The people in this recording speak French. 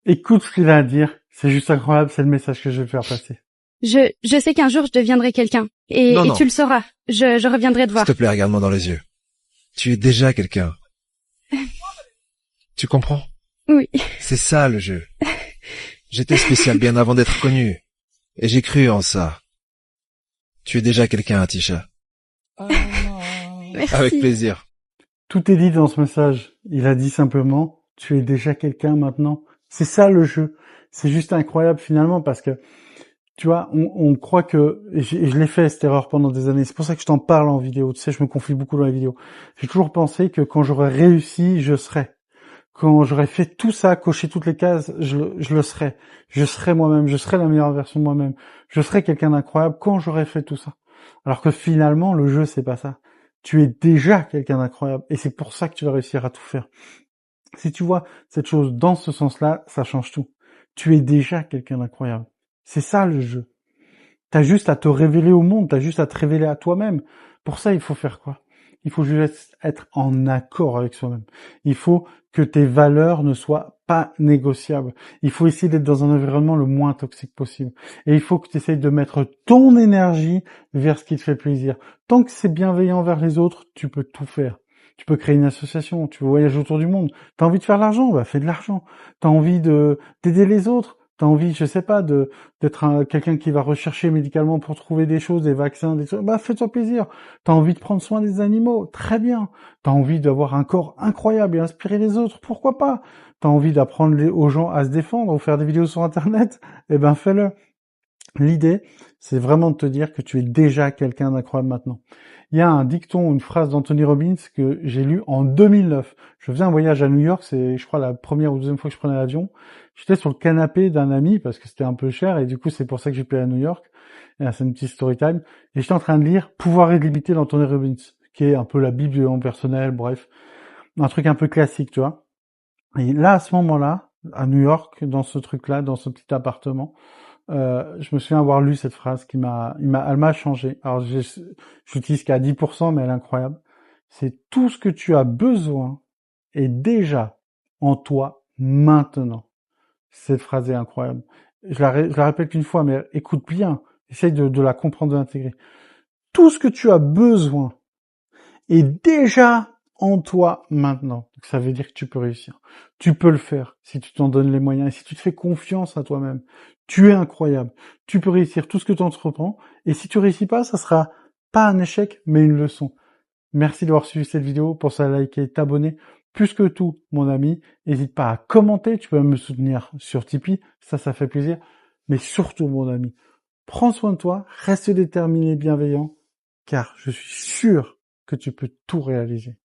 Écoute ce qu'il a à dire. C'est juste incroyable, c'est le message que je vais faire passer. Je sais qu'un jour je deviendrai quelqu'un. Non, Et non. tu le sauras. Je reviendrai te S'il voir. te plaît, regarde-moi dans les yeux. Tu es déjà quelqu'un. Tu comprends? Oui. C'est ça le jeu. J'étais spécial bien avant d'être connu. Et j'ai cru en ça. Tu es déjà quelqu'un, Atisha. Merci. Avec plaisir. Tout est dit dans ce message. Il a dit simplement, tu es déjà quelqu'un maintenant. C'est ça le jeu. C'est juste incroyable finalement parce que, tu vois, on croit que, et je l'ai fait cette erreur pendant des années, c'est pour ça que je t'en parle en vidéo, tu sais, je me confie beaucoup dans les vidéos. J'ai toujours pensé que quand j'aurais réussi, je serais. Quand j'aurais fait tout ça, coché toutes les cases, je le serais. Je serais moi-même, je serais la meilleure version de moi-même. Je serais quelqu'un d'incroyable quand j'aurais fait tout ça. Alors que finalement, le jeu, c'est pas ça. Tu es déjà quelqu'un d'incroyable et c'est pour ça que tu vas réussir à tout faire. Si tu vois cette chose dans ce sens-là, ça change tout. Tu es déjà quelqu'un d'incroyable. C'est ça le jeu. T'as juste à te révéler au monde, t'as juste à te révéler à toi-même. Pour ça, il faut faire quoi? Il faut juste être en accord avec soi-même. Il faut que tes valeurs ne soient pas négociables. Il faut essayer d'être dans un environnement le moins toxique possible. Et il faut que tu essayes de mettre ton énergie vers ce qui te fait plaisir. Tant que c'est bienveillant vers les autres, tu peux tout faire. Tu peux créer une association, tu veux voyager autour du monde. T'as envie de faire de l'argent? Bah, fais de l'argent. T'as envie d'aider les autres? T'as envie, je sais pas, d'être quelqu'un qui va rechercher médicalement pour trouver des choses, des vaccins, des trucs, bah fais-toi plaisir. T'as envie de prendre soin des animaux, très bien. T'as envie d'avoir un corps incroyable et inspirer les autres, pourquoi pas. T'as envie d'apprendre aux gens à se défendre ou faire des vidéos sur Internet, eh ben fais-le. L'idée, c'est vraiment de te dire que tu es déjà quelqu'un d'incroyable maintenant. Il y a un dicton, une phrase d'Anthony Robbins que j'ai lu en 2009. Je faisais un voyage à New York, c'est, je crois, la première ou deuxième fois que je prenais l'avion. J'étais sur le canapé d'un ami parce que c'était un peu cher et du coup, c'est pour ça que j'ai pu aller à New York. Et là, c'est une petite story time. Et j'étais en train de lire Pouvoir illimité d'Anthony Robbins, qui est un peu la Bible du développement personnel, bref. Un truc un peu classique, tu vois. Et là, à ce moment-là, à New York, dans ce truc-là, dans ce petit appartement, je me souviens avoir lu cette phrase elle m'a changé. Alors, j'utilise qu'à 10%, mais elle est incroyable. C'est tout ce que tu as besoin est déjà en toi maintenant. Cette phrase est incroyable. Je la répète une fois, mais écoute bien. Essaye de la comprendre, de l'intégrer. Tout ce que tu as besoin est déjà en toi maintenant. Donc, ça veut dire que tu peux réussir. Tu peux le faire si tu t'en donnes les moyens et si tu te fais confiance à toi-même. Tu es incroyable. Tu peux réussir tout ce que tu entreprends. Et si tu réussis pas, ça sera pas un échec, mais une leçon. Merci d'avoir suivi cette vidéo. Pense à liker et t'abonner. Plus que tout, mon ami, n'hésite pas à commenter. Tu peux même me soutenir sur Tipeee. Ça fait plaisir. Mais surtout, mon ami, prends soin de toi. Reste déterminé et bienveillant. Car je suis sûr que tu peux tout réaliser.